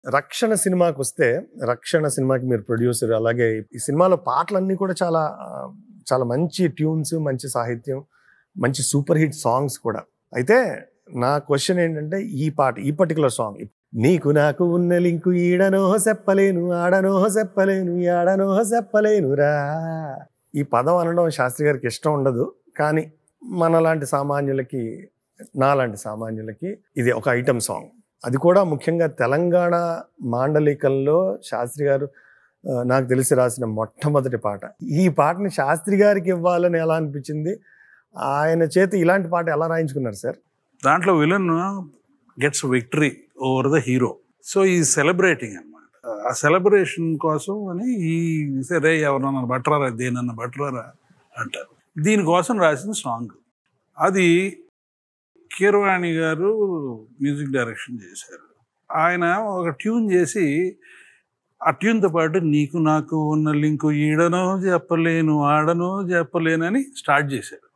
రక్షణ సినిమాకొస్తే, 'రక్షణ' సినిమాకి మీరు ప్రొడ్యూసర్. అలాగే ఈ సినిమాలో పాటలన్నీ కూడా చాలా చాలా మంచి ట్యూన్స్, మంచి సాహిత్యం, మంచి సూపర్ హిట్ సాంగ్స్ కూడా. అయితే నా క్వెషన్ ఏంటంటే ఈ పాట, ఈ పర్టికులర్ సాంగ్, నీకు నాకు ఉన్న లింకు ఈడనో చెప్పలేను, ఆడనో చెప్పలేను, ఆడనో చెప్పలేనురా. ఈ పదం అనడం శాస్త్రి గారికి ఇష్టం ఉండదు, కానీ మనలాంటి సామాన్యులకి, నాలాంటి సామాన్యులకి ఇది ఒక ఐటమ్ సాంగ్. అది కూడా ముఖ్యంగా తెలంగాణ మాండలికంలో శాస్త్రి గారు నాకు తెలిసి రాసిన మొట్టమొదటి పాట. ఈ పాటని శాస్త్రి గారికి ఇవ్వాలని ఎలా అనిపించింది? ఆయన చేతి ఇలాంటి పాట ఎలా రాయించుకున్నారు సార్? దాంట్లో villain gets victory over the hero. So ఈ సెలబ్రేటింగ్ అనమాట. ఆ సెలబ్రేషన్ కోసం అని ఈ సరే ఎవరన్నా బట్టరారా, దేనన్నా బట్టరారా అంటారు. దీనికోసం రాసిన సాంగ్ అది. కీరవాణి గారు మ్యూజిక్ డైరెక్షన్ చేశారు. ఆయన ఒక ట్యూన్ చేసి ఆ ట్యూన్తో పాటు నీకు నాకు ఉన్న లింకు ఈడనో చెప్పలేను, ఆడనో చెప్పలేను అని స్టార్ట్ చేశారు.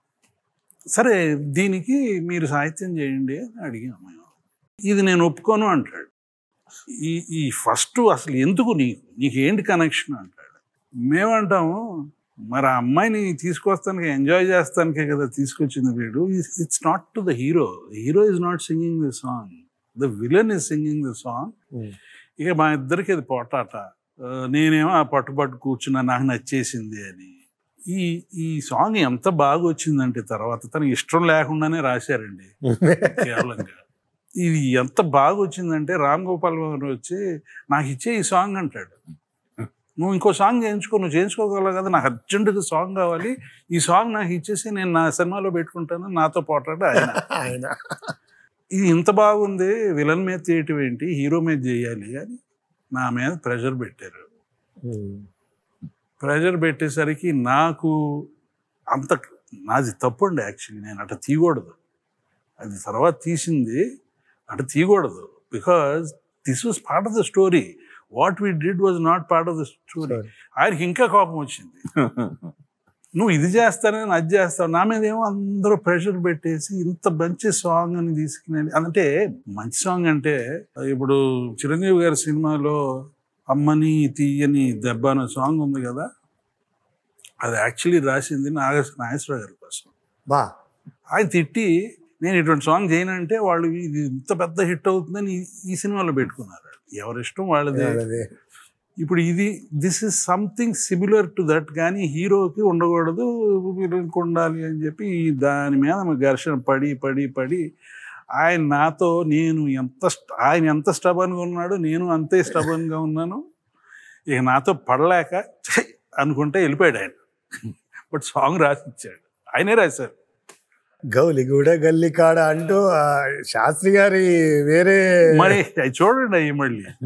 సరే దీనికి మీరు సాహిత్యం చేయండి అని అడిగాము మేము. ఇది నేను ఒప్పుకోను అంటాడు. ఈ ఫస్ట్ అసలు ఎందుకు నీకు ఏంటి కనెక్షన్ అంటాడు. మేమంటాము మరి ఆ అమ్మాయిని తీసుకొస్తానికి, ఎంజాయ్ చేస్తానికే కదా తీసుకొచ్చింది వీడు. It's not to the hero. Hero is not singing the song, the villain is singing the song. ఇక మా ఇద్దరికి అది పోటాట. నేనేమో ఆ పట్టుబట్టు కూర్చున్నా, నాకు నచ్చేసింది అని. ఈ సాంగ్ ఎంత బాగా వచ్చిందంటే తర్వాత తనకి ఇష్టం లేకుండానే రాశారండి కేవలంగా. ఇది ఎంత బాగా వచ్చిందంటే రామ్ గోపాల్ గారు వచ్చి నాకు ఇచ్చే ఈ సాంగ్ అంటాడు. నువ్వు ఇంకో సాంగ్ చేయించుకో, నువ్వు చేయించుకోగలవు కదా, నాకు అర్జెంటుగా సాంగ్ కావాలి, ఈ సాంగ్ నాకు ఇచ్చేసి నేను నా సినిమాలో పెట్టుకుంటాను, నాతో పోటాడు ఆయన. ఇది ఇంత బాగుంది, విలన్ మీద చేయటం ఏంటి, హీరో మీద చేయాలి అని నా మీద ప్రెషర్ పెట్టారు. ప్రెషర్ పెట్టేసరికి నాకు నాది తప్పండి. యాక్చువల్లీ నేను అట్లా తీయకూడదు. అది తర్వాత తీసింది అటు తీయకూడదు. Because this was part of the story. What we did was not part of the story. ఆయనకి ఇంకా కోపం వచ్చింది. నువ్వు ఇది చేస్తానని అది చేస్తావు, నా మీద ఏమో అందరూ ప్రెషర్ పెట్టేసి ఇంత మంచి సాంగ్ అని తీసుకుని. అంటే మంచి సాంగ్ అంటే ఇప్పుడు చిరంజీవి గారి సినిమాలో అమ్మని తీయని దెబ్బ అనే సాంగ్ ఉంది కదా, అది యాక్చువల్లీ రాసింది నాగేశ్వరరావు గారి కోసం. ఆయన తిట్టి నేను ఇటువంటి సాంగ్ చేయనంటే వాళ్ళు ఇది ఇంత పెద్ద హిట్ అవుతుందని ఈ సినిమాలో పెట్టుకున్నారు. ఎవరిష్టం వాళ్ళదే. ఇప్పుడు this is something similar to that, కానీ హీరోకి ఉండకూడదు, హీరోకి ఉండాలి అని చెప్పి దాని మీద ఘర్షణ పడి ఆయన నాతో ఆయన ఎంత స్టబన్గా ఉన్నాడో నేను అంతే స్టబన్గా ఉన్నాను. ఇక నాతో పడలేక అనుకుంటే వెళ్ళిపోయాడు ఆయన. బట్ సాంగ్ రాసిచ్చాడు, ఆయనే రాశారు. గౌలిగూడ గల్లికాడ అంటూ శాస్త్రి గారి వేరే మరి చూడండి అవి మళ్ళీ